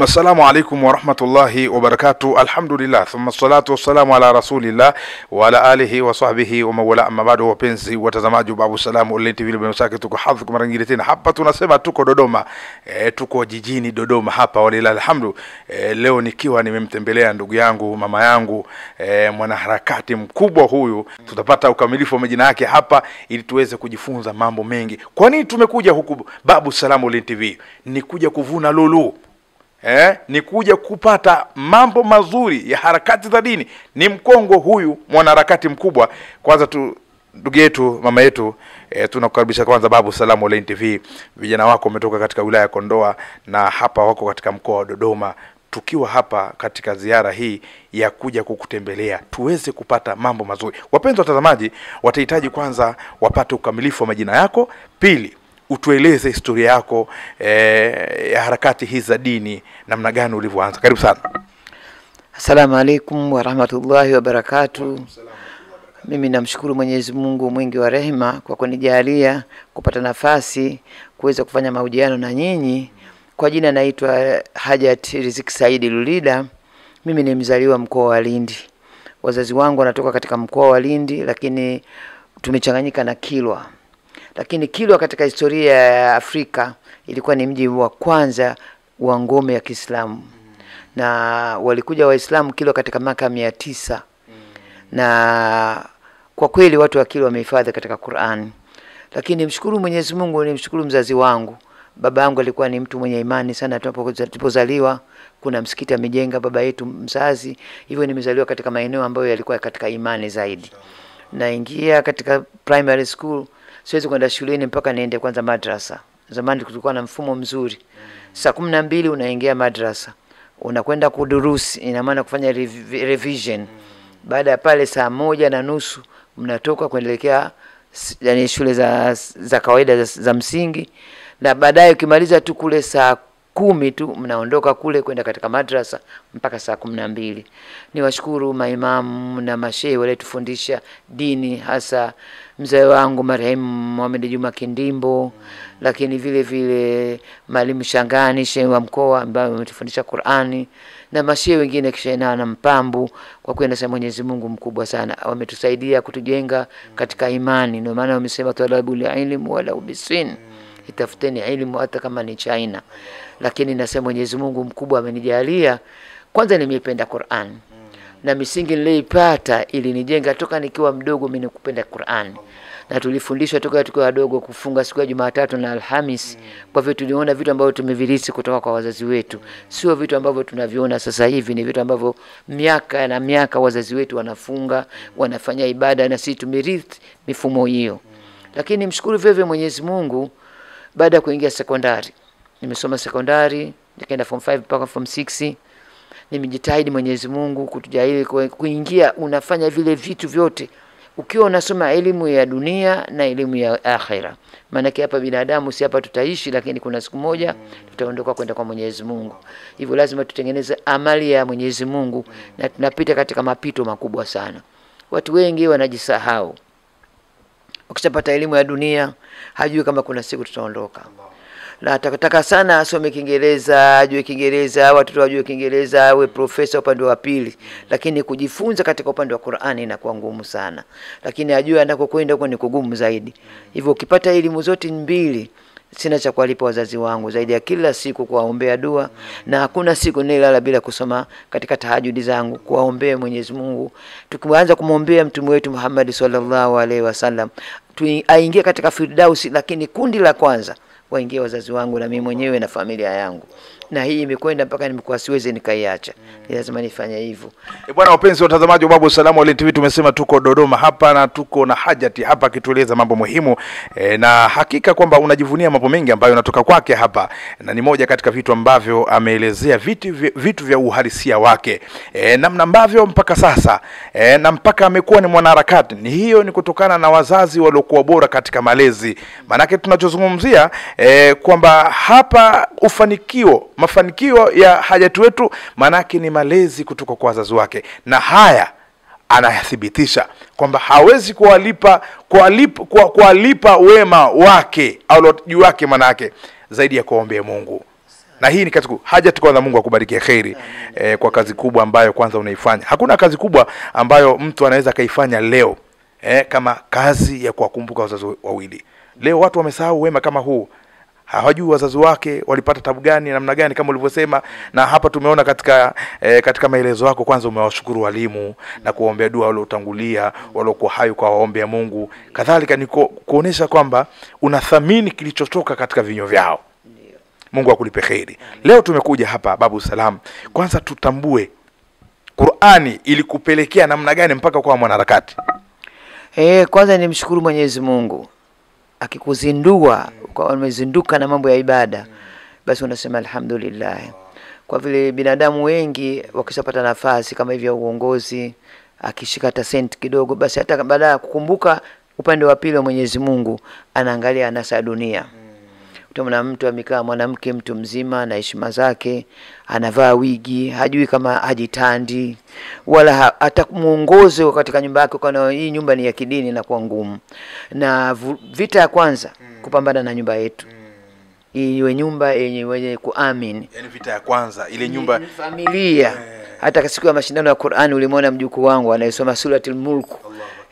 Assalamu alaikum wa rahmatullahi wa barakatuh. Alhamdulillah, thumma salatu wassalamu ala rasulillah wa ala alihi wa sahbihi wa mawala. Amma bado, wapenzi watazamaji wa Babu Salam Online TV, bila shaka tuko hadhi kwa mara nyingine tena. Hapa tunasema tuko Dodoma, tuko jijini Dodoma hapa, walilahi alhamdu. Leo nikiwa nimemtembelea ndugu yangu, mama yangu, mwanaharakati mkubwa huyu. Tutapata ukamilifu wa majina yake hapa ili tuweze kujifunza mambo mengi. Kwa nini tumekuja huku Babu Salam Online TV? Ni kuja kuvuna lulu. Ni kuja kupata mambo mazuri ya harakati za dini. Ni mkongo huyu, mwanaharakati mkubwa. Kwanza tu ndugu yetu, mama yetu, tunakukaribisha kwanza Babu Salam Online TV. Vijana wako wametoka katika wilaya ya Kondoa na hapa wako katika mkoa wa Dodoma. Tukiwa hapa katika ziara hii ya kuja kukutembelea tuweze kupata mambo mazuri. Wapenzi watazamaji, watahitaji kwanza wapate ukamilifu wa majina yako. Pili, utueleze historia yako ya harakati hizi za dini, namna gani ulivyoanza. Karibu sana. Assalamu alaikum wa rahmatullahi wa barakatuh. Mimi namshukuru Mwenyezi Mungu mwingi wa rehema kwa kunijalia kupata nafasi kuweza kufanya mahojiano na nyinyi. Kwa jina naitwa Hajat Riziki Saidi Lulida. Mimi ni mzaliwa mkoa wa Lindi. Wazazi wangu wanatoka katika mkoa wa Lindi, lakini tumechanganyika na Kilwa. Lakini Kilwa katika historia ya Afrika ilikuwa ni mji wa kwanza wa ngome ya Kiislamu. Na walikuja Waislamu Kilwa katika mwaka 900. Na kwa kweli watu wa Kilwa wamehifadhi katika Qur'an. Lakini mshukuru Mwenyezi Mungu, nimshukuru mzazi wangu. Baba yangu alikuwa ni mtu mwenye imani sana. Tulipozaliwa kuna msikiti amejenga baba yetu mzazi. Hivyo nimezaliwa katika maeneo ambayo yalikuwa katika imani zaidi. Naingia katika primary school, siwezi kwenda shuleni mpaka niende kwanza madrasa. Zamani kulikuwa na mfumo mzuri. Saa 12 unaingia madrasa, unakwenda kudurusi, ina maana kufanya revision. Baada ya pale saa 1:30 mnatoka kuelekea yani shule za kawaida za msingi, na baadaye ukimaliza tu kule saa 10 tu mnaondoka kule kwenda katika madrasa mpaka saa 12. Niwashukuru maimamu na mashehe wale tufundisha dini, hasa mzee wangu marehemu Muhammad Juma Kindimbo, lakini vile vile Mwalimu Shangani, shehe wa mkoa ambaye ametufundisha Qur'ani, na mashehe wengine kisha na Mpambu. Kwa kweli nasema Mwenyezi Mungu mkubwa sana, wametusaidia kutujenga katika imani. Ndio maana wamesema talabul ilm wala ubisin, itafuteni elimu hata kama ni China. Lakini nasema Mwenyezi Mungu mkubwa amenijalia, kwanza nimependa Qur'an. Na misingi niliyoipata ili nijenga toka nikiwa mdogo mimi nikupenda Qur'an. Na tulifundishwa toka tukiwa wadogo kufunga siku ya Jumatatu na Alhamis. Kwa hivyo tuliona vitu ambavyo tumevirisi kutoka kwa wazazi wetu. Sio vitu ambavyo tunaviona sasa hivi, ni vitu ambavyo miaka na miaka wazazi wetu wanafunga, wanafanya ibada, na sisi tumerithi mifumo hiyo. Lakini mshukuru vile Mwenyezi Mungu, baada ya kuingia sekondari, nimesoma sekondari, nikaenda form 5 mpaka form 6. Nimejitahidi Mwenyezi Mungu kutujalia kuingia unafanya vile vitu vyote ukiwa unasoma elimu ya dunia na elimu ya akhera. Maana hapa binadamu si hapa tutaishi, lakini kuna siku moja tutaondoka kwenda kwa Mwenyezi Mungu. Hivyo lazima tutengeneze amali ya Mwenyezi Mungu, na tunapita katika mapito makubwa sana. Watu wengi wanajisahau. Ukishapata elimu ya dunia, hajui kama kuna siku tutaondoka. Na atakataka sana asome Kiingereza, ajue Kiingereza, watoto wajue Kiingereza, awe profesa upande wa pili, lakini kujifunza katika upande wa Qur'ani inakuwa ngumu sana. Lakini ajue anakokwenda huko ni kugumu zaidi. Hivyo ukipata elimu zote mbili, sina cha kuwalipa wazazi wangu zaidi ya kila siku kuwaombea dua, na hakuna siku nilala bila kusoma katika tahajjudi zangu kuwaombea Mwenyezi Mungu. Tukianza kumwombea mtume wetu Muhammad sallallahu alaihi wasallam aingie katika Firdausi, lakini kundi la kwanza waingie wazazi wangu na mimi mwenyewe na familia yangu. Na hii imekwenda mpaka nimekuwa siwezi nikaiacha. Lazima nifanye hivyo. Bwana, wapenzi watazamaji wa Babu Salam Online TV, tumesema tuko Dodoma hapa na tuko na Hajati hapa kitueleza mambo muhimu. Na hakika kwamba unajivunia mambo mengi ambayo yanatoka kwake hapa, na ni moja katika vitu ambavyo ameelezea vitu vya uhalisia wake, namna ambavyo mpaka sasa na mpaka amekuwa ni mwanaharakati. Ni hiyo ni kutokana na wazazi waliokuwa bora katika malezi. Maana tunachozungumzia kwamba hapa mafanikio ya Hajati wetu manake ni malezi kutoka kwa wazazi wake, na haya anayathibitisha kwamba hawezi kuwalipa wema wake au juu wake manake zaidi ya kuombea Mungu. Na hii ni kazi kubwa. Haja kwanza Mungu akubarikie khairi kwa kazi kubwa ambayo kwanza unaifanya. Hakuna kazi kubwa ambayo mtu anaweza kaifanya leo kama kazi ya kuwakumbuka wazazi wawili. Leo watu wamesahau wema kama huu. Hawajui wazazi wake walipata tabu gani namna gani kama ulivyosema, na hapa tumeona katika maelezo yako kwanza umewashukuru walimu na kuombea dua wale utangulia waliokuwa hai kwa waombea Mungu. Kadhalika ni kuonesha kwamba unathamini kilichotoka katika vinywa vyao. Mungu akulipe khairi. Leo tumekuja hapa Babu Salam, kwanza tutambue Qur'ani ilikupelekea namna gani mpaka kwa mwanaharakati. Kwanza nimshukuru Mwenyezi Mungu akikuzindua kwa umezinduka na mambo ya ibada, basi unasema alhamdulillah. Kwa vile binadamu wengi wakishapata nafasi kama hivi ya uongozi, akishika hata senti kidogo, basi hata baada ya kukumbuka upande wa pili wa Mwenyezi Mungu anaangalia anasa dunia. Utaona mtu amekaa, mwanamke mtu mzima na heshima zake, anavaa wigi, hajui kama hajitandi wala hata muongozo katika nyumba yake, kwa hii nyumba ni ya kidini na kwa ngumu. Na vita ya kwanza kupambana na nyumba yetu. Iwe nyumba yenye kuamini. Yaani vita ya kwanza ile nyumba ni familia. Hata siku ya mashindano ya Qur'ani ulimwona mjukuu wangu anayesoma suratul Mulk.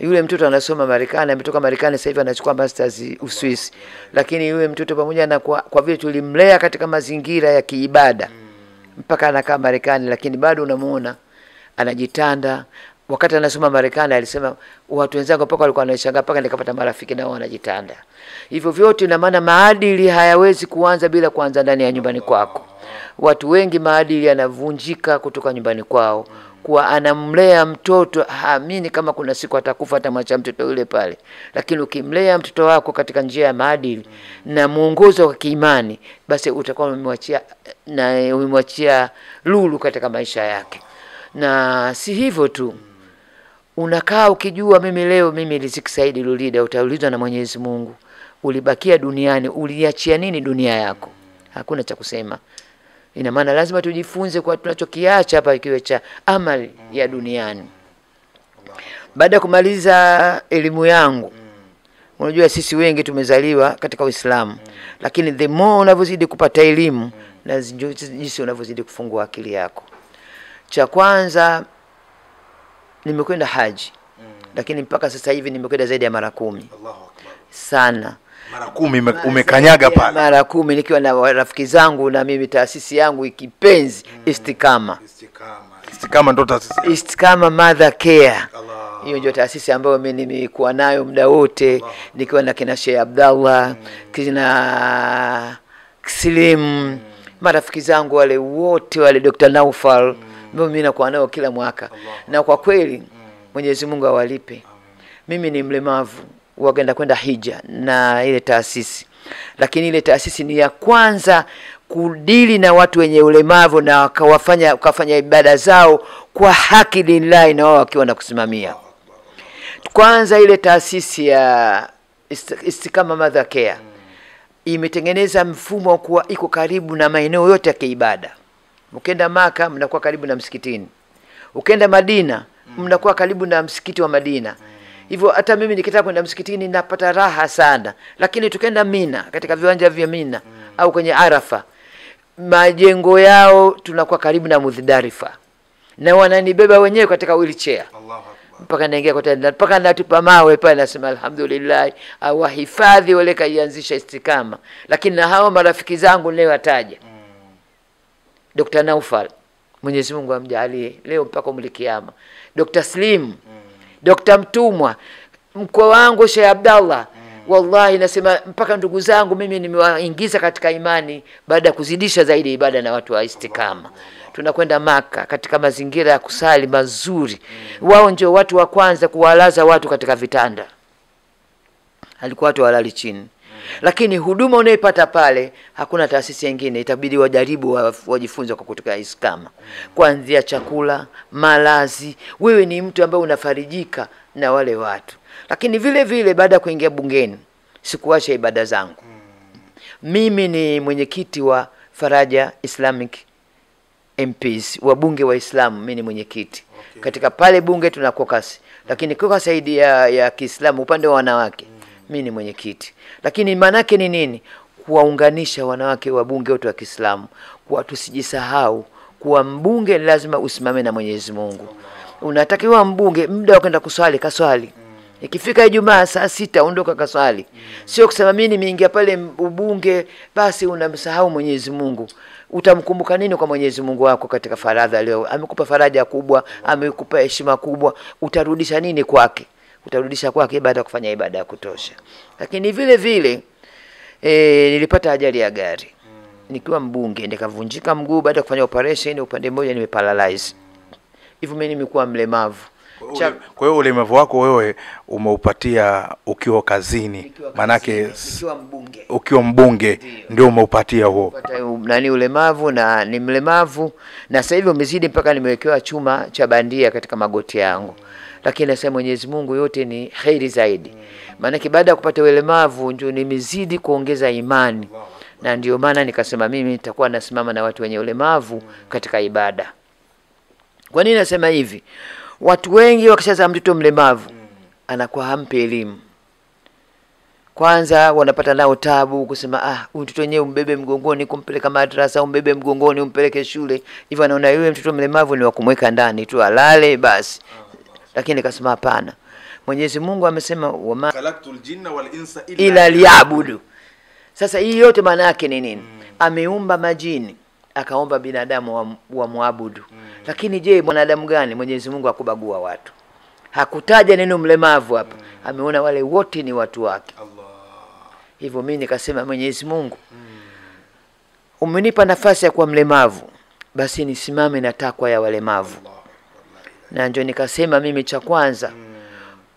Yule mtoto anasoma Marekani, ametoka Marekani sasa hivi anachukua masters Uswisi. Lakini yule mtoto pamoja na kwa vile tulimlea katika mazingira ya kiibada mpaka anakaa Marekani, lakini bado unamuona anajitanda. Wakati anasoma Marekani alisema watu wenzangu mpaka walikuwa wanashangaa, mpaka nikapata marafiki nao wanajitanda. Hivyo vyote ina maana maadili hayawezi kuanza bila kuanza ndani ya nyumbani kwako. Watu wengi maadili yanavunjika kutoka nyumbani kwao. Kwa anamlea mtoto haamini kama kuna siku atakufa, atamwacha mtoto yule pale. Lakini ukimlea mtoto wako katika njia ya maadili na muongozo wa kiimani, basi utakuwa umemwachia lulu katika maisha yake. Na si hivyo tu, unakaa ukijua mimi Riziki Said Lulida, utaulizwa na Mwenyezi Mungu, ulibakia duniani, uliachia nini dunia yako? Hakuna cha kusema. Ina maana lazima tujifunze kwa tunachokiacha hapa ikiwe cha amali ya duniani. Baada ya kumaliza elimu yangu, unajua sisi wengi tumezaliwa katika Uislamu, lakini the more unavyozidi kupata elimu na jinsi unavyozidi kufungua akili yako. Cha kwanza nimekwenda haji, lakini mpaka sasa hivi nimekwenda zaidi ya mara 10. Allahu Akbar. Sana. Mara 10 umekanyaga pale. Mara 10 nikiwa na rafiki zangu na mimi taasisi yangu ikipenzi Istikama. Istikama ndo taasisi. Istikama Mother Care. Hiyo ndio taasisi ambayo mimi nimekuwa nayo muda wote, nikiwa na kina Sheikh Abdallah, kina Slim, marafiki zangu wale wote wale, Dr. Naufal, mimi nakuwa nao kila mwaka. Na kwa kweli Mwenyezi Mungu awalipe. Mimi ni mlemavu, wakaenda kwenda hija na ile taasisi, lakini ile taasisi ni ya kwanza kudili na watu wenye ulemavu na wakafanya ibada zao kwa haki lillahi, na wao wakiwa na kusimamia. Kwanza ile taasisi ya Istikama Mother Care imetengeneza mfumo wa kuwa iko karibu na maeneo yote ya kiibada. Ukienda Maka mnakuwa karibu na msikitini, ukienda Madina mnakuwa karibu na msikiti wa Madina. Hivyo hata mimi nikitaka kwenda msikitini napata raha sana. Lakini tukenda Mina, katika viwanja vya Mina au kwenye Arafa, majengo yao tunakuwa karibu na Muzdalifa, na wananibeba wenyewe katika wheelchair mpaka naingia kwa tena, mpaka natupa mawe pale, nasema alhamdulillah, au wahifadhi wale kaianzisha Istikama. Lakini na hao marafiki zangu leo wataja Dr. Naufal, Mwenyezi Mungu amjalie leo mpaka umlikiama, Dr. Slim, Dr. Mtumwa, mkwe wangu Sheikh Abdallah. Wallahi nasema mpaka ndugu zangu mimi nimewaingiza katika imani baada ya kuzidisha zaidi ibada na watu wa Istikama. Tunakwenda Maka katika mazingira ya kusali mazuri. Wao ndio watu wa kwanza kuwalaza watu katika vitanda. Alikuwa watu walali chini. Lakini huduma unaipata pale hakuna taasisi nyingine, itabidi wajaribu wajifunze kwa kutoka Istikama. Kuanzia chakula, malazi, wewe ni mtu ambaye unafarijika na wale watu. Lakini vile vile baada ya kuingia bungeni sikuacha ibada zangu. Mimi ni mwenyekiti wa Faraja Islamic MPs, wabunge wa Islamu, mimi ni mwenyekiti. Katika pale bunge tuna caucus, lakini caucus saidi ya Kiislamu upande wa wanawake mimi ni mwenyekiti. Lakini maana yake ni nini? Kuwaunganisha wanawake wa bunge wote wa Kiislamu, kwa tusijisahau kuwa mbunge ni lazima usimame na Mwenyezi Mungu. Unatakiwa mbunge muda wa kwenda kuswali kaswali. Ikifika Ijumaa saa 6 ondoka kaswali. Sio kusema mimi nimeingia pale ubunge basi unamsahau Mwenyezi Mungu. Utamkumbuka nini kwa Mwenyezi Mungu wako katika faradha leo? Amekupa faraja kubwa, amekupa heshima kubwa, utarudisha nini kwake? Utarudisha kwake baada ya kufanya ibada ya kutosha. Lakini vile vile nilipata ajali ya gari. Nikiwa mbunge nikavunjika mguu baada ya kufanya operation, upande mmoja nimeparalyze. Hivyo mimi nimekuwa mlemavu. Kwa hiyo ulemavu wako wewe umeupatia ukiwa kazini, manake ukiwa mbunge ndio umeupatia huo. Nani ulemavu na ni mlemavu na sasa hivi umezidi mpaka nimewekewa chuma cha bandia katika magoti yangu. Lakini nasema Mwenyezi Mungu yote ni khairi zaidi. Maana baada ya kupata ulemavu ndio nimezidi kuongeza imani. Na ndio maana nikasema mimi nitakuwa nasimama na watu wenye ulemavu katika ibada. Kwa nini nasema hivi? Watu wengi wakishaza mtoto mlemavu anakuwa hampi elimu. Kwanza wanapata nao tabu kusema mtoto wenyewe umbebe mgongoni kumpeleka madrasa, umbebe mgongoni umpeleke shule. Hivyo anaona yule mtoto mlemavu ni wa kumweka ndani tu alale basi. Lakini nikasema hapana. Mwenyezi Mungu amesema wama khalaqtul jinna wal insa illa liya'budu. Sasa hii yote maana yake ni nini? Ameumba majini, akaomba binadamu wa muabudu. Lakini je, mwanadamu gani? Mwenyezi Mungu hakubagua watu. Hakutaja neno mlemavu hapa. Ameona wale wote ni watu wake. Allah. Hivyo mimi nikasema Mwenyezi Mungu, umenipa nafasi ya kuwa mlemavu, basi nisimame na takwa ya walemavu. Na ndio nikasema mimi cha kwanza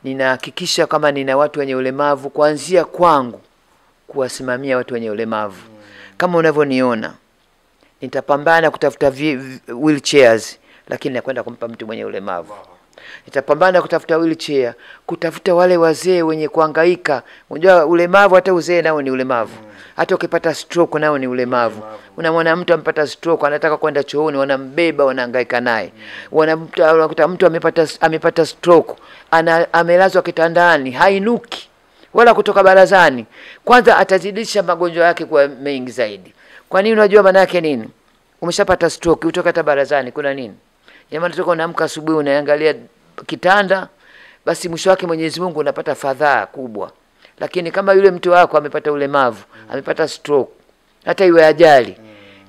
ninahakikisha kama nina watu wenye ulemavu kuanzia kwangu kuwasimamia watu wenye ulemavu. Kama unavyoniona nitapambana kutafuta wheelchairs, lakini nakwenda kumpa mtu mwenye ulemavu. Nitapambana kutafuta wheelchair, kutafuta wale wazee wenye kuhangaika. Unajua ulemavu hata uzee nao ni ulemavu. Hata ukipata stroke nao ni ulemavu. Unamwona mtu amepata stroke anataka kwenda chooni, wanambeba wanahangaika naye. Unakuta mtu amepata stroke, amelazwa kitandani, hainuki wala kutoka barazani. Kwanza atazidisha magonjwa yake kwa mengi zaidi. Kwa nini? Unajua maana yake nini? Umeshapata stroke, utoka hata barazani, kuna nini? Jamani, toka unaamka asubuhi unaangalia kitanda, basi mwisho wake Mwenyezi Mungu unapata fadhaa kubwa. Lakini kama yule mtu wako amepata ulemavu, amepata stroke, hata iwe ajali,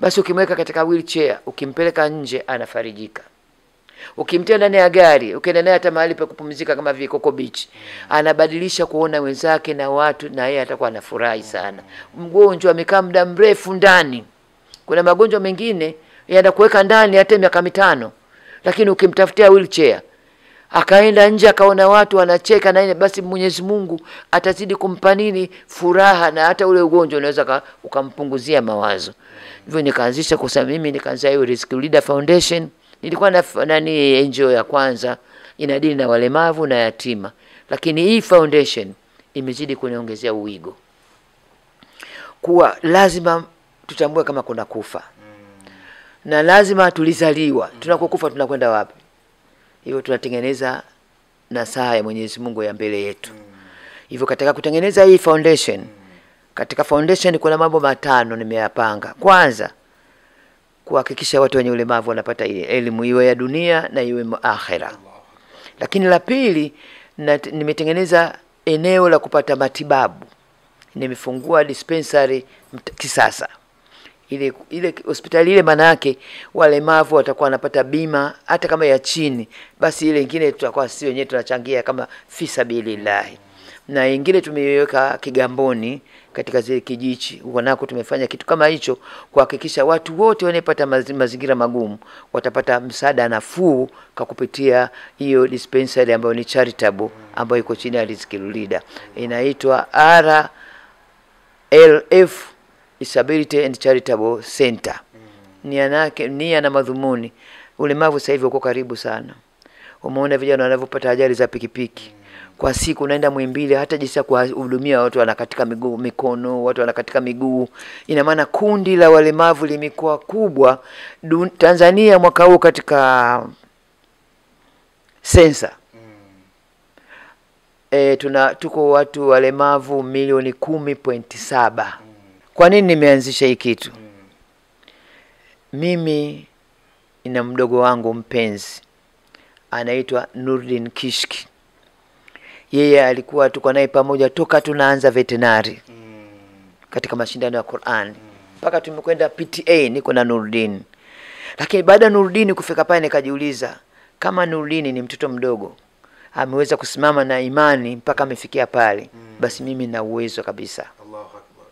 basi ukimweka katika wheelchair, ukimpeleka nje anafarijika. Ukimtia ndani ya gari, ukienda naye hata mahali pa kupumzika kama vile Coco Beach, anabadilisha kuona wenzake na watu, na yeye atakuwa anafurahi sana. Mgonjwa amekaa muda mrefu ndani. Kuna magonjwa mengine yanakuweka ndani hata miaka 5. Lakini ukimtafutia wheelchair, akaenda nje akaona watu wanacheka na yeye, basi Mwenyezi Mungu atazidi kumpa nini? Furaha, na hata ule ugonjwa unaweza ukampunguzia mawazo. Hivyo nikaanzisha kusema mimi nikaanza hiyo Rescue Leader Foundation. Nilikuwa na NGO ya kwanza inadili na walemavu na yatima. Lakini hii foundation imezidi kuniongezea uwigo. Kuwa lazima tutambue kama kuna kufa. Na lazima tulizaliwa. Tunakokufa tunakwenda wapi? Hivyo tunatengeneza nasaha ya Mwenyezi Mungu ya mbele yetu. Hivyo katika kutengeneza hii foundation, katika foundation kuna mambo 5 nimeyapanga. Kwanza, kuhakikisha watu wenye ulemavu wanapata ile elimu, iwe ya dunia na iwe akhera. Lakini la pili, nimetengeneza eneo la kupata matibabu. Nimefungua dispensary kisasa. Ile hospitali ile maana yake walemavu watakuwa wanapata bima hata kama ya chini, basi ile nyingine tutakuwa sisi wenyewe tunachangia kama fisabilillah. Na nyingine tumeiweka Kigamboni katika zile kijiji. Huko nako tumefanya kitu kama hicho kuhakikisha watu wote wanapata mazingira magumu watapata msaada nafuu kwa kupitia hiyo dispensary ambayo ni charitable, ambayo iko chini ya Rescue Leader. Inaitwa RLF Disability and Charitable Center. Nia na madhumuni, ulemavu sasa hivi uko karibu sana. Umeona vijana wanavyopata ajali za pikipiki. Kwa siku unaenda Muhimbili, hata jinsi ya kuhudumia watu wanakatika mikono, watu wanakatika miguu. Ina maana kundi la walemavu limekuwa kubwa Tanzania mwaka huu katika sensa. Tuko watu walemavu milioni 10.7. Kwa nini nimeanzisha hii kitu? mimi ina mdogo wangu mpenzi anaitwa Nurdin Kishki. Yeye alikuwa tuko naye pamoja toka tunaanza veterinary katika mashindano ya Qur'an mpaka tumekwenda PTA. Niko na Nurdin, lakini baada ya Nurdin kufika pale nikajiuliza, kama Nurdin ni mtoto mdogo ameweza kusimama na imani mpaka amefikia pale, basi mimi na uwezo kabisa. Allahu Akbar.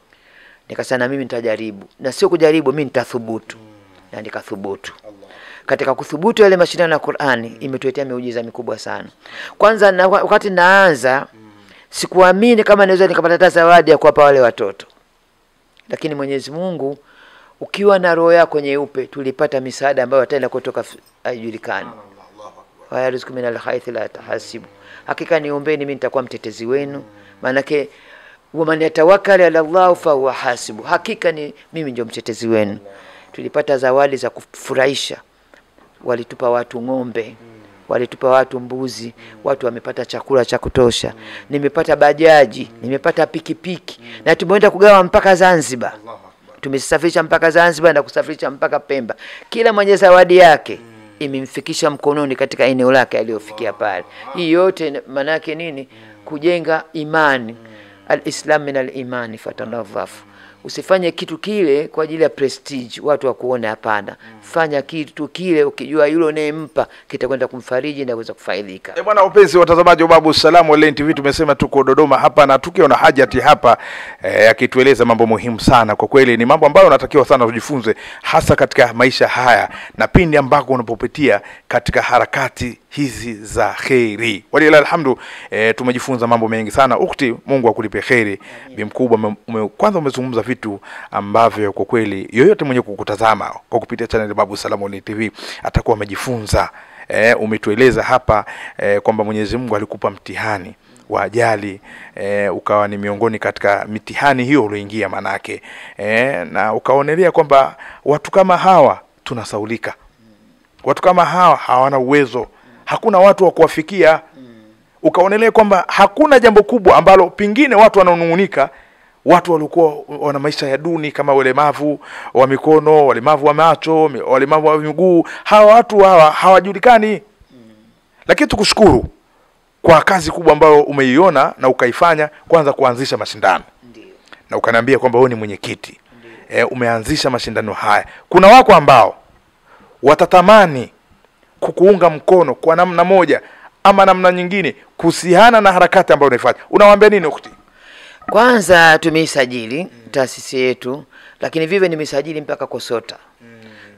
Nikasema mimi nitajaribu, na sio kujaribu, mimi nitathubutu. Na nikathubutu. Katika kuthubutu yale mashindano ya Qur'ani imetuletea miujiza mikubwa sana. Kwanza wakati naanza sikuamini kama naweza nikapata zawadi ya kuwapa wale watoto, lakini Mwenyezi Mungu ukiwa na roho yako nyeupe tulipata misaada ambayo hata kutoka haijulikani. Wa yarzuku min al-haythi la tahasibu. Hakika niombeni, mimi nitakuwa mtetezi wenu, maana yake waman yatawakkal ala Allah fa huwa hasibu. Hakika ni mimi ndio mtetezi wenu. Tulipata zawadi za kufurahisha. Walitupa watu ng'ombe, walitupa watu mbuzi, watu wamepata chakula cha kutosha. Nimepata bajaji, nimepata pikipiki, na tumeenda kugawa mpaka Zanzibar. Tumesafirisha mpaka Zanzibar na kusafirisha mpaka Pemba. Kila mwenye zawadi yake imemfikisha mkononi katika eneo lake aliyofikia pale. Hii yote maana yake nini? Kujenga imani. Al-Islam min al-imani fatanadhafu. Usifanye kitu kile kwa ajili ya prestige, watu wakuone, hapana. Fanya kitu kile ukijua yule unayempa kitakwenda kumfariji na kuweza kufaidika. Bwana wapenzi watazamaji wa Babu Salam Online TV, tumesema tuko Dodoma hapa na tukiwa na Hajati hapa akitueleza mambo muhimu sana. Kwa kweli ni mambo ambayo unatakiwa sana tujifunze, hasa katika maisha haya na pindi ambako unapopitia katika harakati hizi za khairi. Walilahi alhamdu, tumejifunza mambo mengi sana. Ukhti, Mungu akulipe khairi. Bimkubwa, kwanza umezungumza vitu ambavyo kwa kweli yoyote mwenye kukutazama kwa kupitia channel Babu Salam Online TV atakuwa amejifunza. Umetueleza hapa kwamba Mwenyezi Mungu alikupa mtihani wa ajali, ukawa ni miongoni katika mitihani hiyo ulioingia manake, na ukaonelea kwamba watu kama hawa tunasaulika. Watu kama hawa hawana uwezo, hakuna watu wa kuwafikia. Ukaonelea kwamba hakuna jambo kubwa ambalo pingine watu wanaonungunika, watu walikuwa wana maisha ya duni kama walemavu wa mikono, walemavu wa macho, walemavu wa miguu. Hawa watu hawajulikani. Lakini tukushukuru kwa kazi kubwa ambayo umeiona na ukaifanya, kwanza kuanzisha mashindano. Na ukaniambia kwamba wewe ni mwenyekiti. Umeanzisha mashindano haya. Kuna wako ambao watatamani kukuunga mkono kwa namna moja ama namna nyingine kuhusiana na harakati ambayo unaifanya. Unawaambia nini ukhti? Kwanza tumeisajili taasisi yetu, lakini vive nimesajili mpaka Kosota.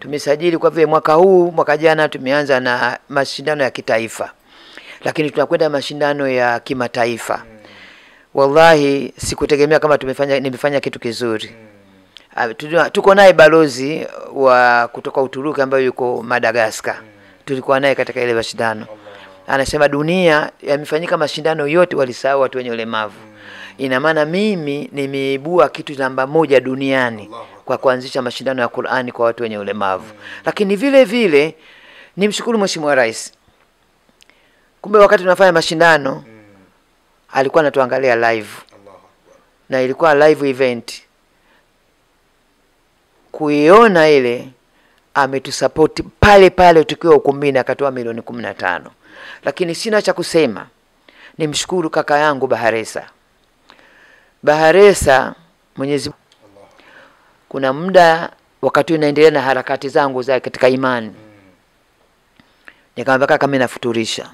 Tumesajili kwa vile mwaka jana tumeanza na mashindano ya kitaifa, lakini tunakwenda mashindano ya kimataifa. Wallahi sikutegemea kama nimefanya kitu kizuri. Tuko naye balozi wa kutoka Uturuki ambaye yuko Madagascar. Tulikuwa naye katika ile mashindano. Anasema dunia yamefanyika mashindano yote walisahau watu wenye ulemavu. Ina maana mimi nimeibua kitu namba 1 duniani kwa kuanzisha mashindano ya Qur'ani kwa watu wenye ulemavu. Lakini vile vile nimshukuru Mheshimiwa Rais. Kumbe wakati tunafanya mashindano alikuwa anatuangalia live. Na ilikuwa live event. Kuiona ile ametusupport pale pale tukiwa ukumbini, akatoa milioni 15. Lakini sina cha kusema. Nimshukuru kaka yangu Baharesa, Mwenyezi. Kuna muda wakati unaendelea na harakati zangu za katika imani, nikamwambia kaka, mimi nafuturisha.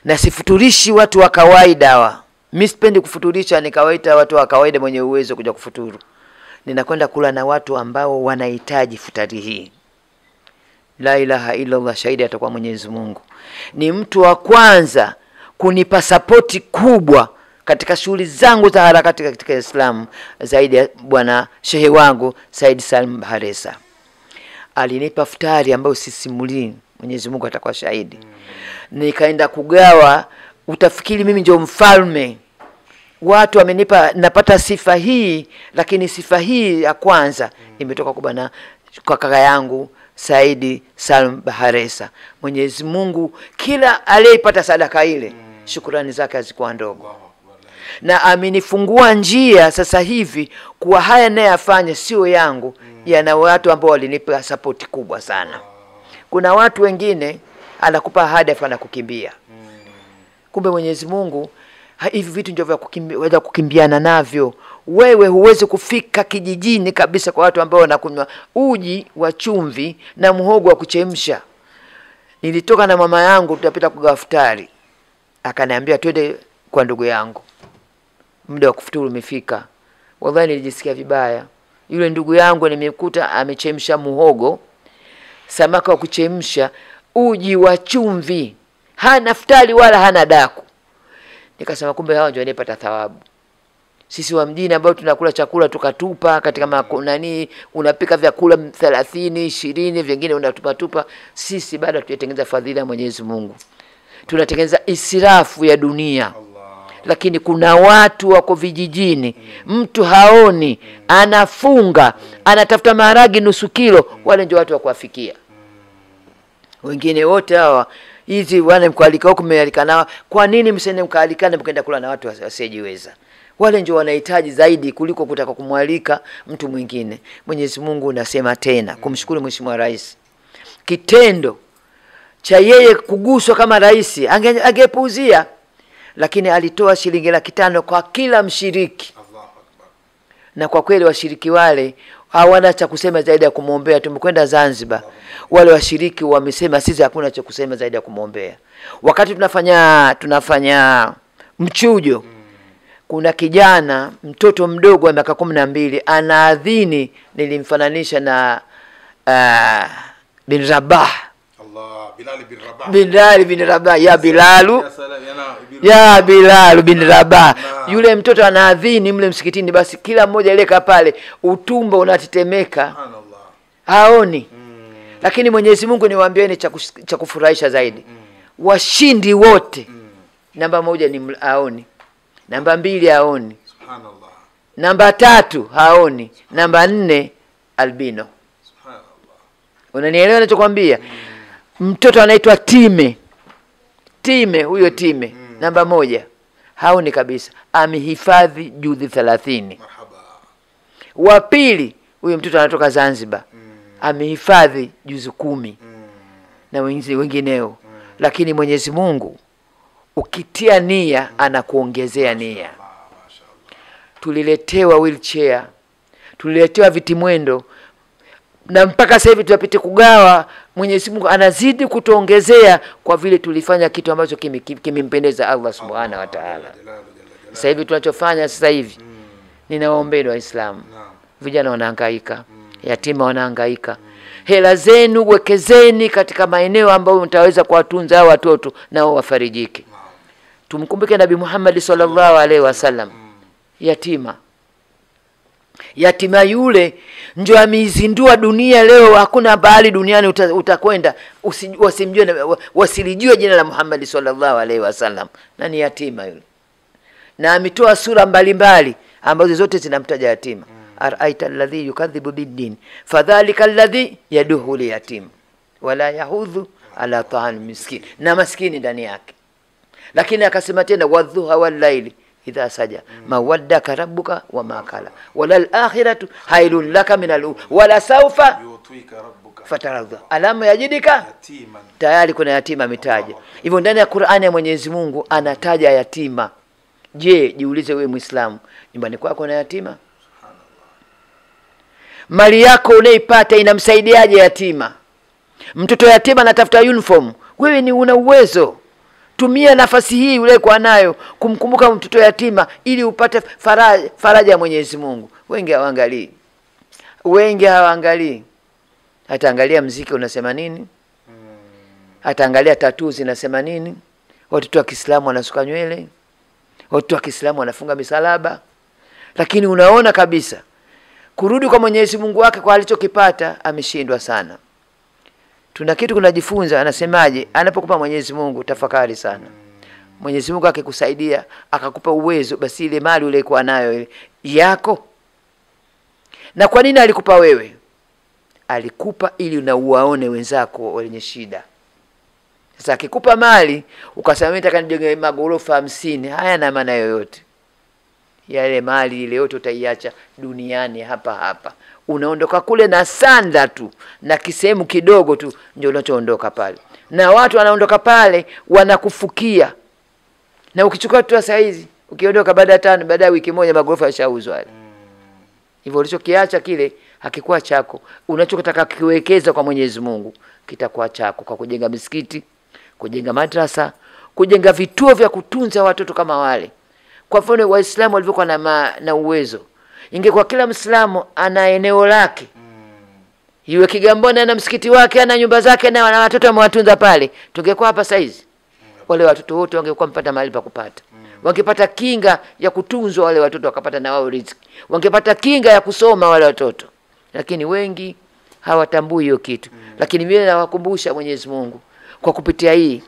Na sifuturishi watu wa kawaida Mimi sipendi kufuturisha nikawaita watu wa kawaida mwenye uwezo kuja kufuturu. Ninakwenda kula na watu ambao wanahitaji futari hii. La ilaha illa Allah, shahidi atakuwa Mwenyezi Mungu. Ni mtu wa kwanza kunipa sapoti kubwa katika shughuli zangu za harakati katika Islam zaidi ya bwana shehe wangu Said Salim Baharesa. Alinipa futari ambayo sisimulii, Mwenyezi Mungu atakuwa shahidi. Nikaenda kugawa, utafikiri mimi ndio mfalme. Watu wamenipa, napata sifa hii, lakini sifa hii ya kwanza imetoka kwa kaka yangu Said Salim Baharesa. Mwenyezi Mungu kila aliyepata sadaka ile, shukrani zake hazikuwa ndogo. na amenifungua njia sasa hivi kuwa haya ninayofanya sio yangu, yana watu ambao walinipa support kubwa sana. Kuna watu wengine anakupa hadafu na kukimbia. Kumbe Mwenyezi Mungu hivi vitu ndio vya kukimbiana navyo. Wewe huwezi kufika kijijini kabisa kwa watu ambao wanakunywa uji wa chumvi na muhogo wa kuchemsha. Nilitoka na mama yangu tutapita kugawa futari. Akaniambia twende kwa ndugu yangu. Muda wa kufuturu umefika. Wallahi nilijisikia vibaya. Yule ndugu yangu nimekuta amechemsha muhogo, samaki wa kuchemsha, uji wa chumvi. Hana futari wala hana daku. Nikasema kumbe hao ndio wanapata thawabu. Sisi wa mjini ambao tunakula chakula tukatupa katika unapika vyakula 30, 20 vingine unatupa, sisi bado tunatengeneza fadhila ya Mwenyezi Mungu. Tunatengeneza israfu ya dunia. Allah. Lakini kuna watu wako vijijini, mtu haoni, anafunga, anatafuta maharagi nusu kilo, wale ndio watu wa kuafikia. Wengine wote hawa hizi wana mkualika huko mmealika nao, kwa nini msende mkaalikana mkaenda kula na watu wasijiweza? Wale ndio wanahitaji zaidi kuliko kutaka kumwalika mtu mwingine. Mwenyezi Mungu nasema tena kumshukuru Mheshimiwa Rais. Kitendo cha yeye kuguswa kama rais angepuuzia, lakini alitoa shilingi 500 kwa kila mshiriki. Na kwa kweli washiriki wale hawana cha kusema zaidi ya kumuombea. Tumekwenda Zanzibar, wale washiriki wamesema sisi hakuna cha kusema zaidi ya kumuombea. Wakati tunafanya mchujo, kuna kijana mtoto mdogo wa miaka 12 anaadhini, nilimfananisha na bin Rabah. Allah, Bilal bin Rabah, ya Bilalu ya Bilal bin Rabah. Yule mtoto anaadhini mle msikitini, basi kila mmoja ileka pale utumbo unatetemeka, haoni. Lakini Mwenyezi Mungu niwaambieni cha kufurahisha zaidi, washindi wote namba 1 ni haoni, namba 2 haoni, subhanallah, namba 3 haoni, namba 4 albino. Subhanallah. Unanielewa ninachokuambia? Mtoto anaitwa Time, huyo Time namba 1 haoni kabisa, amehifadhi juz'i 30. Marhaba. Wa pili huyo mtoto anatoka Zanzibar, amehifadhi juz'i 10 na wengineo. Lakini Mwenyezi Mungu ukitia nia anakuongezea nia. Tuliletewa wheelchair, tuliletewa vitimwendo, na mpaka sasa hivi tunapita kugawa. Mwenyezi Mungu anazidi kutuongezea kwa vile tulifanya kitu ambacho kimempendeza Allah Subhanahu wa Ta'ala. Sasa hivi tunachofanya sasa hivi, ninawaombeni Waislamu, vijana wanahangaika, yatima wanahangaika. Hela zenu wekezeni katika maeneo ambayo mtaweza kuwatunza hao watoto nao wafarijike. Tumkumbuke Nabii Muhammad sallallahu alaihi wasallam, yatima yule ndio ameizindua dunia. Leo hakuna bahali duniani utakwenda wasilijue jina la Muhammad sallallahu alaihi wasallam, na ni yatima yule. Na ametoa sura mbalimbali ambazo zote zinamtaja yatima. Araita alladhi yukadhibu bid-din fadhalika alladhi yaduhu li yatim wala yahudhu ala ta'am miskin, na maskini ndani yake. Lakini akasema tena wadhuha wal laili idha saja mawaddaka rabbuka wa makala walal akhiratu hailun laka min al wala saufa yutika rabbuka fataradha alama yajidika yatiman. Tayari kuna yatima mitaja hivyo ndani ya Qur'ani ya Mwenyezi Mungu, anataja yatima. Je, jiulize wewe Muislamu, nyumbani kwako na yatima? Mali yako unaipata inamsaidiaje yatima? Mtoto yatima anatafuta uniform, wewe ni una uwezo, tumia nafasi hii ule kwa nayo kumkumbuka mtoto yatima ili upate faraja ya Mwenyezi Mungu. Wengi hawaangalii. Ataangalia mziki unasema nini, ataangalia tattoos inasema nini. Watoto wa Kiislamu wanasuka nywele, watoto wa Kiislamu wanafunga misalaba, lakini unaona kabisa kurudi kwa Mwenyezi Mungu wake kwa alichokipata ameshindwa sana. Tuna kitu kunajifunza. Anasemaje? Anapokupa Mwenyezi Mungu tafakari sana. Mwenyezi Mungu akikusaidia akakupa uwezo, basi ile mali ile iko nayo yako. Na kwa nini alikupa wewe? Alikupa ili unawaone wenzako wenye shida. Sasa akikupa mali ukasema nataka nijenge magorofa 50, haya na maana yoyote. yale mali ile yote utaiacha duniani hapa hapa. Unaondoka kule na sanda tu na kisehemu kidogo tu ndio unachoondoka pale. Na watu wanaondoka pale wanakufukia. Na ukichukua tu saa hizi, ukiondoka baada ya 5, baada ya wiki moja magorofa yashauzwa. Hivyo ulichokiacha kile hakikuwa chako. Unachotaka kiwekeza kwa Mwenyezi Mungu kitakuwa chako kwa kujenga misikiti, kujenga madrasa, kujenga vituo vya kutunza watoto kama wale. Kwa mfano Waislamu walivyokuwa na uwezo. Ingekuwa kila Muislamu ana eneo lake. Iwe Kigamboni ana msikiti wake, ana nyumba zake na watoto wamewatunza pale. Tungekuwa hapa saizi. Wale watoto wote wangekuwa mpata mahali pa kupata. Wangepata kinga ya kutunzwa wale watoto wakapata na wao riziki. Wangepata kinga ya kusoma wale watoto. Lakini wengi hawatambui hiyo kitu. Lakini mimi nawakumbusha Mwenyezi Mungu kwa kupitia hii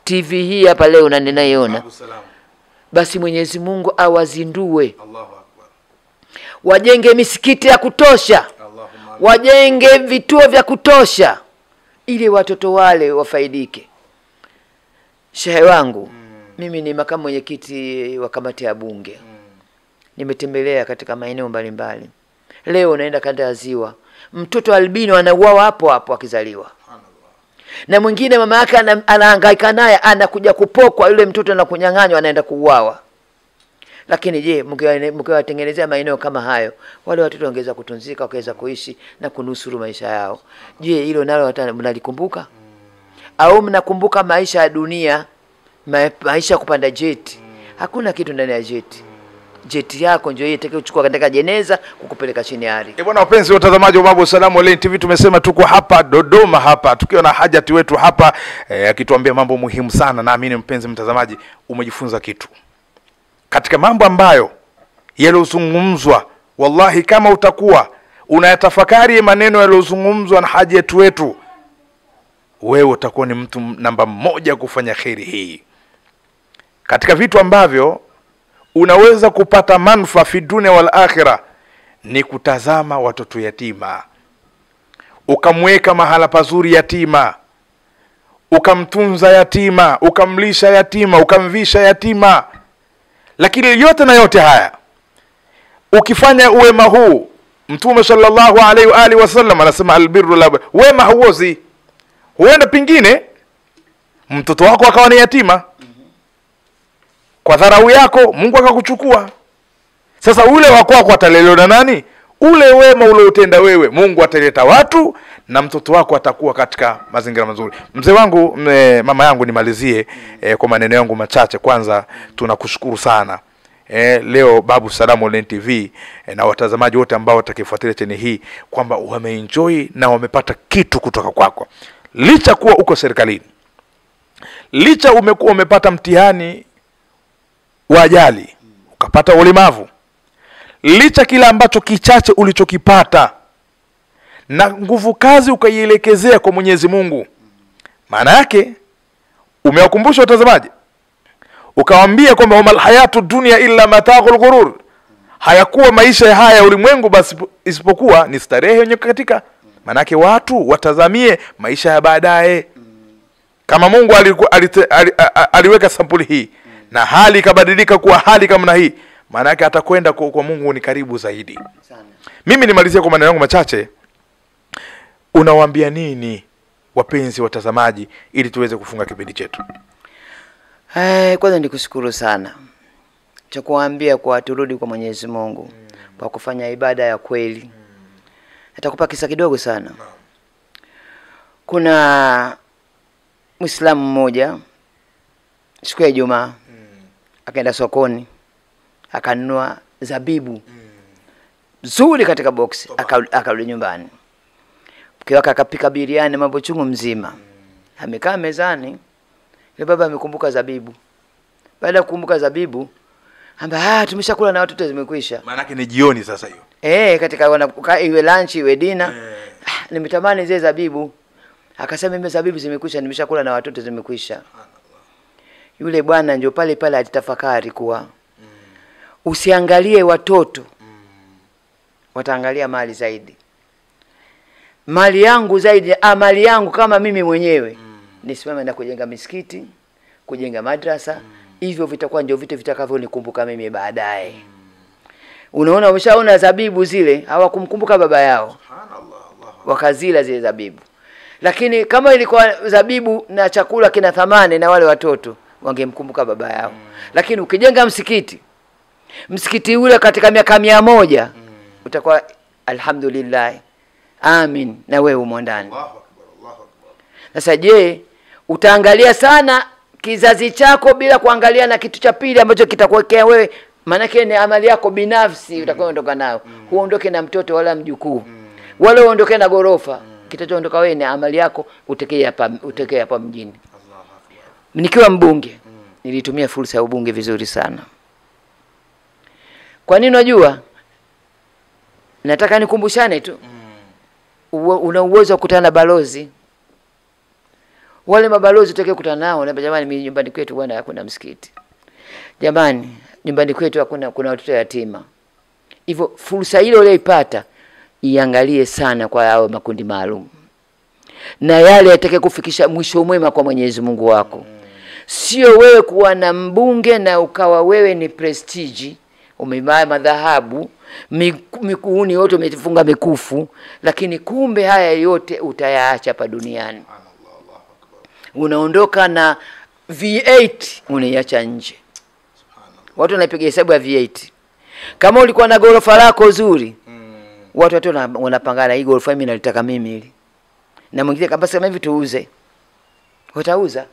TV hii hapa leo na ninaiona. Basi Mwenyezi Mungu awazindue. Allahu Akbar. Wajenge misikiti ya kutosha. Wajenge vituo vya kutosha ili watoto wale wafaidike. Shehe wangu, mimi ni makamu mwenyekiti wa kamati ya bunge. Nimetembelea katika maeneo mbalimbali. Leo naenda kanda ya Ziwa. Mtoto albino anauawa hapo hapo akizaliwa. Na mwingine mama yake anahangaika naye, anakuja kupokwa yule mtoto na kunyang'anywa, anaenda kuuawa. Lakini je, mkiwatengenezea maeneo kama hayo, wale watoto wangeweza kutunzika, wakaweza kuishi na kunusuru maisha yao. Je, hilo nalo mnalikumbuka? Au mnakumbuka maisha ya dunia, maisha ya kupanda jeti? Hakuna kitu ndani ya jeti. Jeti yako ndio itakayo kuchukua katika jeneza kukupeleka chini ya ardhi. Bwana wapenzi watazamaji wa Babu Salam Online TV, tumesema tuko hapa Dodoma hapa tukiwa na hajati wetu hapa akituambia mambo muhimu sana. Naamini mpenzi mtazamaji umejifunza kitu katika mambo ambayo yaliyozungumzwa. Wallahi kama utakuwa unayatafakari maneno yaliyozungumzwa na hajati wetu, wewe utakuwa ni mtu namba 1 kufanya khairi hii. Katika vitu ambavyo unaweza kupata manufaa fi dunia wal akhirah ni kutazama watoto yatima, ukamweka mahala pazuri yatima, ukamtunza yatima, ukamlisha yatima, ukamvisha yatima. Lakini yote na yote haya ukifanya uwema huu, Mtume sallallahu alaihi wa alihi wasallam anasema albirru la wema huozi. Huenda pingine mtoto wako akawa ni yatima kwa dharau yako, Mungu akakuchukua. Sasa ule wako atalelewa na nani? Ule wema ule utenda wewe, Mungu ataleta watu na mtoto wako atakuwa katika mazingira mazuri. Mzee wangu, mama yangu, nimalizie kwa maneno yangu machache. Kwanza tunakushukuru sana. Leo Babu Salam Online TV na watazamaji wote ambao watakifuatilia channel hii kwamba wameenjoy na wamepata kitu kutoka kwako. Licha kuwa uko serikalini, licha umekuwa umepata mtihani wa ajali, ukapata ulemavu, licha kila ambacho kichache ulichokipata na nguvu kazi ukaielekezea kwa Mwenyezi Mungu, maana yake umewakumbusha watazamaji, ukawaambia kwamba wamal hayatu dunya illa mata'ul ghurur, hayakuwa maisha haya ya ulimwengu basi isipokuwa ni starehe yenye katika. Maana yake watu watazamie maisha ya baadaye. Kama Mungu aliweka sampuli hii na hali ikabadilika kuwa hali kama na hii, maana yake atakwenda kwa Mungu ni karibu zaidi sana. Mimi nimalizie kwa maneno yangu machache. Unawaambia nini wapenzi watazamaji ili tuweze kufunga kipindi chetu? Kwanza nikushukuru sana. Cha kuambia kwa turudi kwa Mwenyezi Mungu kwa kufanya ibada ya kweli. Nitakupa kisa kidogo sana. Kuna Muislamu mmoja siku ya Ijumaa akaenda sokoni akanunua zabibu nzuri katika box, akarudi nyumbani. Mke wake akapika biriani mambo chungu mzima. Amekaa mezani, yule baba amekumbuka zabibu. Baada ya kukumbuka zabibu, amba tumeshakula na watoto zimekwisha. Maana yake ni jioni sasa hiyo. Katika wanakukaa iwe lunch iwe dinner. Nimetamani zile zabibu. Akasema mimi zabibu zimekwisha, nimeshakula na watoto zimekwisha. Yule bwana ndio pale pale alitafakari kuwa usiangalie watoto, wataangalia mali zaidi. Mali yangu zaidi, amali yangu kama mimi mwenyewe. Nisimame na kujenga misikiti, kujenga madrasa, hivyo vitakuwa ndio vitu vitakavyonikumbuka mimi baadaye. Unaona, umeshaona zabibu zile hawakumkumbuka baba yao, wakazila zile zabibu. Lakini kama ilikuwa zabibu na chakula kina thamani na wale watoto wangemkumbuka baba yao. Lakini ukijenga msikiti ule katika miaka 100 utakuwa alhamdulillah, amin, na wewe umo ndani. Sasa je, utaangalia sana kizazi chako bila kuangalia na kitu cha pili ambacho kitakuwekea wewe, maana ni amali yako binafsi utakayoondoka nayo. Huondoke na mtoto wala mjukuu, wala uondoke na gorofa. Kitachoondoka wewe ni amali yako, utekee hapa mjini. Nikiwa mbunge nilitumia fursa ya ubunge vizuri sana. Kwa nini unajua? Nataka nikumbushane tu. Una uwezo wa kukutana na balozi. Wale mabalozi utakao kukutana nao, na jamani, mimi nyumbani kwetu bwana hakuna msikiti. Jamani, nyumbani kwetu kuna watoto yatima. Hivyo fursa ile uliyoipata iangalie sana kwa hao makundi maalum. Na yale yatakaye kufikisha mwisho mwema kwa Mwenyezi Mungu wako. Sio wewe kuwa na mbunge na ukawa wewe ni prestige, umevaa madhahabu, mikuuni yote umefunga mikufu, lakini kumbe haya yote utayaacha hapa duniani. Unaondoka na V8 unaiacha nje. Watu wanapiga hesabu ya V8. Kama ulikuwa na gorofa lako zuri, watu wanapangana, hii gorofa mimi nalitaka mimi hili. Na mwingine kama sema hivi tuuze. Utauza.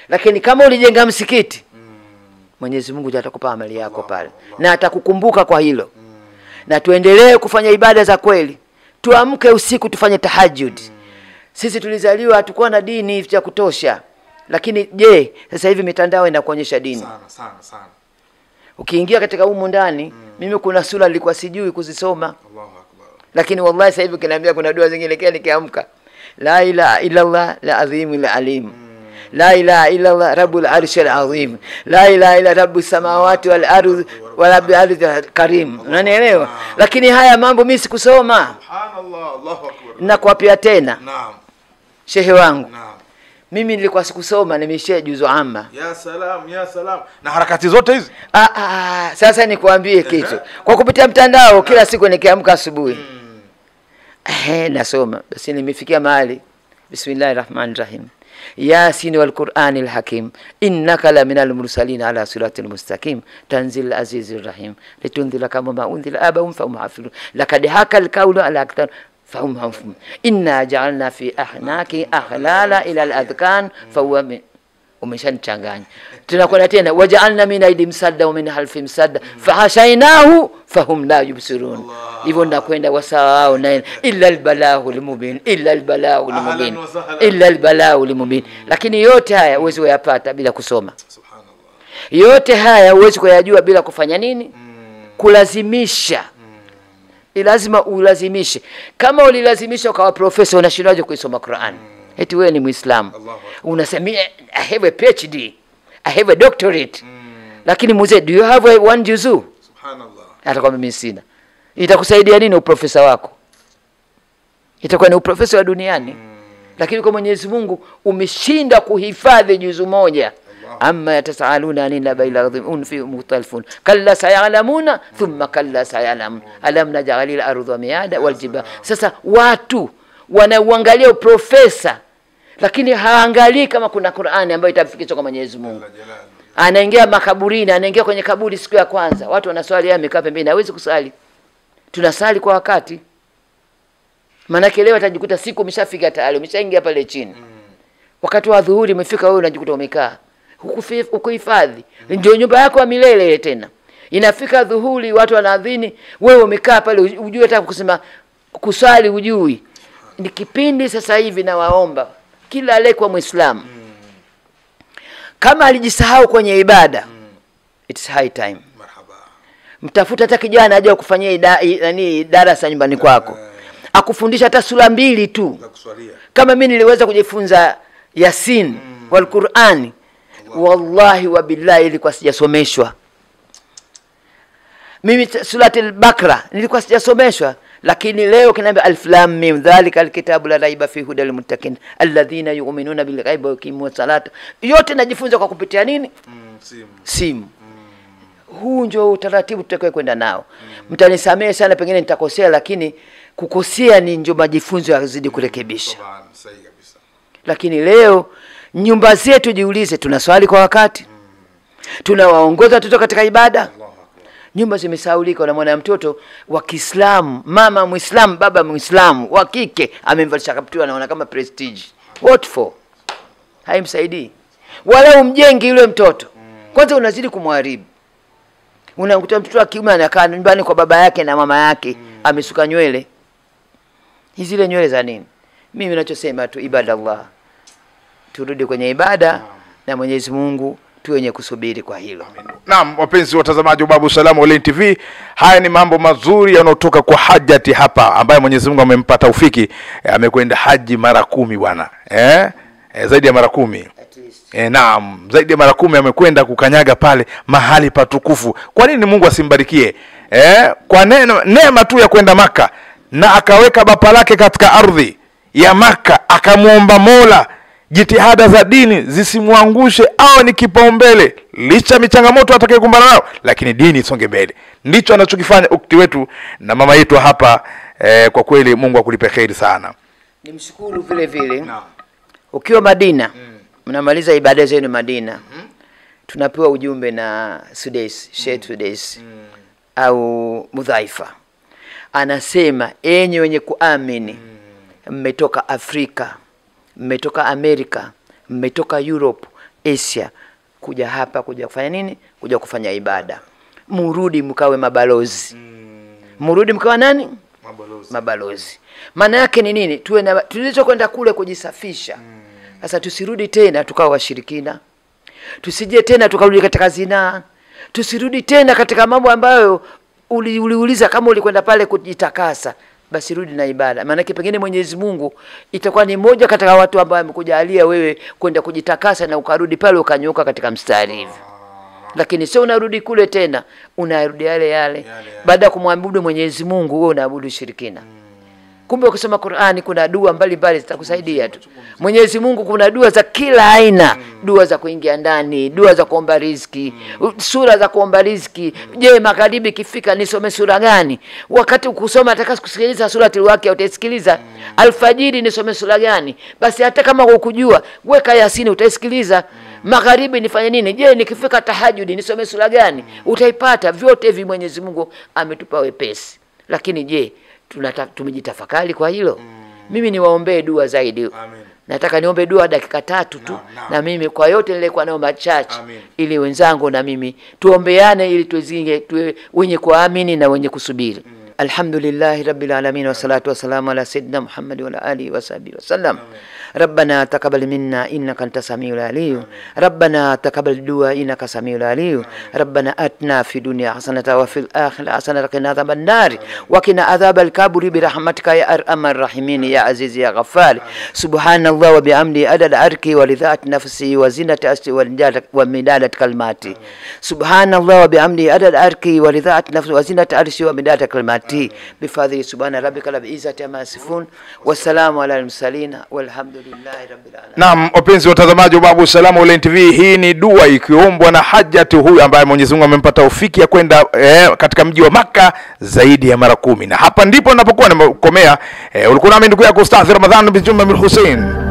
Lakini kama ulijenga msikiti, Mwenyezi Mungu atakupa amali yako pale. Na atakukumbuka kwa hilo. Na tuendelee kufanya ibada za kweli. Tuamke usiku tufanye tahajjud. Sisi tulizaliwa hatukuwa na dini ya kutosha. Lakini je, sasa hivi mitandao inakuonyesha dini. Sana. Ukiingia katika humu ndani, mimi kuna sura nilikuwa sijui kuzisoma. Allahu Akbar. Lakini wallahi sasa hivi kinaambia kuna dua zingine kile nikiamka. La ilaha illa Allah la azimul alim. La ilaha illa Allah rabbul arshil azim. La ilaha illa rabbus samawati wal ardh wa rabbil arshil karim. Unanielewa? Lakini haya mambo mimi sikusoma. Subhanallah, Allahu Akbar. Na kuapia tena. Naam. Shehe wangu. Naam. Mimi nilikuwa sikusoma, nimeshia juzu amma. Ya salam, ya salam. Na harakati zote hizi? Sasa nikuambie kitu. Kwa kupitia mtandao kila siku nikiamka asubuhi. Nasoma. Basi nimefikia mahali. Bismillahirrahmanirrahim. Yasin wal Qur'anil Hakim. Innaka la minal mursalin ala siratil mustaqim. Tanzil azizir rahim. Litundhila kama ma undhila abahum fa hum hafidun. Laqad hakal qawlu ala aktar فهم هم إنا جعلنا في أحناك أخلالا إلى الأذقان فهو umeshanichanganya. Tunakwenda tena waja'alna min aidim sadda wa min halfim sadda fahashainahu fahum la yubsirun. Hivyo ndakwenda wasawao na illa albalahu limubin, illa albalahu limubin, illa albalahu limubin. Lakini yote haya huwezi kuyapata bila kusoma. Subhanallah. Yote haya huwezi kuyajua bila kufanya nini? Kulazimisha. Lazima ulazimishe. Kama ulilazimisha ukawa profesa, unashindaje kuisoma Qur'an? Eti wewe ni Muislamu. Unasema I have a PhD, I have a doctorate. Lakini mzee, do you have one juzu? Subhanallah. Atakwambia mimi sina. Itakusaidia nini uprofesa wako? Itakuwa ni uprofesa wa duniani. Lakini kwa Mwenyezi Mungu umeshinda kuhifadhi juzu moja. Amma yatasaluna anil nabil adhim fi mukhtalifun kalla sayalamuna thumma kalla sayalam alam naj'alil ardha miyada wal jibal. Sasa watu wanauangalia profesa, lakini haangalii kama kuna Qur'ani ambayo itafikishwa kwa Mwenyezi Mungu. Anaingia makaburini, anaingia kwenye kaburi siku ya kwanza, watu wanaswali, yeye amekaa pembeni, hawezi kusali. Tunasali kwa wakati. Maana leo atajikuta siku umeshafika tayari, umeshaingia pale chini. Wakati wa dhuhuri umefika, wewe unajikuta umekaa. Hukuhifadhi. Ndio nyumba yako ya milele tena. Inafika dhuhuri, watu wanaadhini, wewe umekaa pale, ujue hata kusema kusali ujui. Ni kipindi sasa hivi na waomba kila aliyekuwa Muislamu kama alijisahau kwenye ibada, it's high time. Marhaba. Mtafuta hata kijana aje kufanyia darasa nyumbani kwako. Akufundisha hata sura 2 tu. Kama mimi niliweza kujifunza Yasin wal Qur'ani, wallahi wa billahi ilikuwa sijasomeshwa. Mimi suratul Bakara nilikuwa sijasomeshwa, Lakini leo kinaambia alif lam mim dhalika alkitabu la raiba fihi hudal lilmuttaqin alladhina yu'minuna bil ghaibi wa yuqimuna salata. Yote najifunza kwa kupitia nini? Simu. Huu ndio utaratibu tutakao kwenda nao. Mtanisamehe sana pengine nitakosea, lakini kukosea ni ndio majifunzo yazidi kurekebisha. Lakini leo nyumba zetu, jiulize, tunaswali kwa wakati? Tunawaongoza watoto katika ibada? Nyumba zimesaulika na mwana mtoto wa Kiislamu, mama Muislamu, baba Muislamu, wa kike amemvalisha kaptura, anaona kama prestige. What for? Haimsaidii. Wala umjengi yule mtoto. Kwanza unazidi kumharibu. Unakuta mtoto wa kiume anakaa nyumbani kwa baba yake na mama yake, amesuka nywele. Hizi zile nywele za nini? Mimi ninachosema tu ibadallah. Turudi kwenye ibada na Mwenyezi Mungu tu wenye kusubiri kwa hilo. Naam, wapenzi watazamaji wa Babu Salam Online TV, haya ni mambo mazuri yanotoka kwa Hajati hapa, ambaye Mwenyezi Mungu amempa taufiki, amekwenda haji mara 10 bwana. Zaidi ya mara 10. Naam, zaidi ya mara 10 amekwenda kukanyaga pale mahali patukufu. Kwa nini Mungu asimbarikie? Kwa neema tu ya kwenda Maka, na akaweka bapa lake katika ardhi ya Maka, akamuomba Mola jitihada za dini zisimwangushe, au ni kipaumbele licha michangamoto atakayekumbana nao, lakini dini isonge mbele. Ndicho anachokifanya ukti wetu na mama yetu hapa. Kwa kweli Mungu akulipe kheri sana. Nimshukuru vile vile. Ukiwa Madina, mnamaliza ibada zenu Madina, tunapewa ujumbe na Sudais, Sheikh Sudais au Mudhaifa. Anasema, enyi wenye kuamini, mmetoka Afrika, mmetoka Amerika, mmetoka Europe, Asia, kuja hapa kuja kufanya nini? Kuja kufanya ibada. Murudi mkawe mabalozi. Murudi mkawa nani? Mabalozi. Maana yake ni nini? Tuwe na tulichokwenda kule kujisafisha. Sasa tusirudi tena tukawa washirikina. Tusije tena tukarudi katika zinaa. Tusirudi tena katika mambo ambayo uliuliza kama ulikwenda pale kujitakasa. Basi rudi na ibada. Maana pengine Mwenyezi Mungu itakuwa ni moja katika watu ambao amekujalia wewe kwenda kujitakasa na ukarudi pale ukanyoka katika mstari hivi. Lakini sio unarudi kule tena, unarudi yale. Baada ya kumwabudu Mwenyezi Mungu wewe unaabudu shirikina. Kumbe ukisoma Qur'ani kuna dua mbalimbali zitakusaidia tu. Mwenyezi Mungu kuna dua za kila aina, dua za kuingia ndani, dua za kuomba riziki, sura za kuomba riziki. Je, magharibi kifika nisome sura gani? Wakati ukusoma nataka kusikiliza surati wake utasikiliza. Alfajiri nisome sura gani? Basi hata kama hukujua weka Yasini utasikiliza. Magharibi nifanye nini? Je, nikifika tahajjud nisome sura gani? Utaipata. Vyote hivi Mwenyezi Mungu ametupa wepesi. Lakini je, tumejitafakari kwa hilo? Mimi niwaombee dua zaidi. Amen. Nataka niombe dua dakika 3 tu. Na mimi kwa yote nilikuwa nao machache, ili wenzangu na mimi tuombeane ili tuwe wenye kuamini na wenye kusubiri. Alhamdulillahi rabbil alamin wa salatu wa salamu ala sayyidina Muhammad wa ala alihi wa sahbihi wa sallam. ربنا تقبل منا إنك أنت السميع العليم. ربنا تقبل دعاء إنك السميع العليم. ربنا آتنا في الدنيا حسنة وفي الآخرة حسنة وقنا عذاب النار وقنا عذاب القبر برحمتك يا أرحم الراحمين يا عزيز يا غفار. سبحان الله وبحمده عدد عرشه ولذات نفسه وزنة عرشه ومداد كلماته. سبحان الله وبحمده عدد عرشه ولذات نفسه وزنة عرشه ومداد كلماته. بفضل سبحان ربك رب العزة عما يصفون والسلام على المرسلين والحمد. Naam, wapenzi watazamaji wa Babu Salam Online TV, hii ni dua ikiombwa na Hajati huyu ambaye Mwenyezi Mungu amempa taufiki ya kwenda katika mji wa Maka zaidi ya mara 10. Na hapa ndipo ninapokuwa nimekomea. Ulikuwa nami ndugu yako Ustadh Ramadhan bin Juma bin Hussein.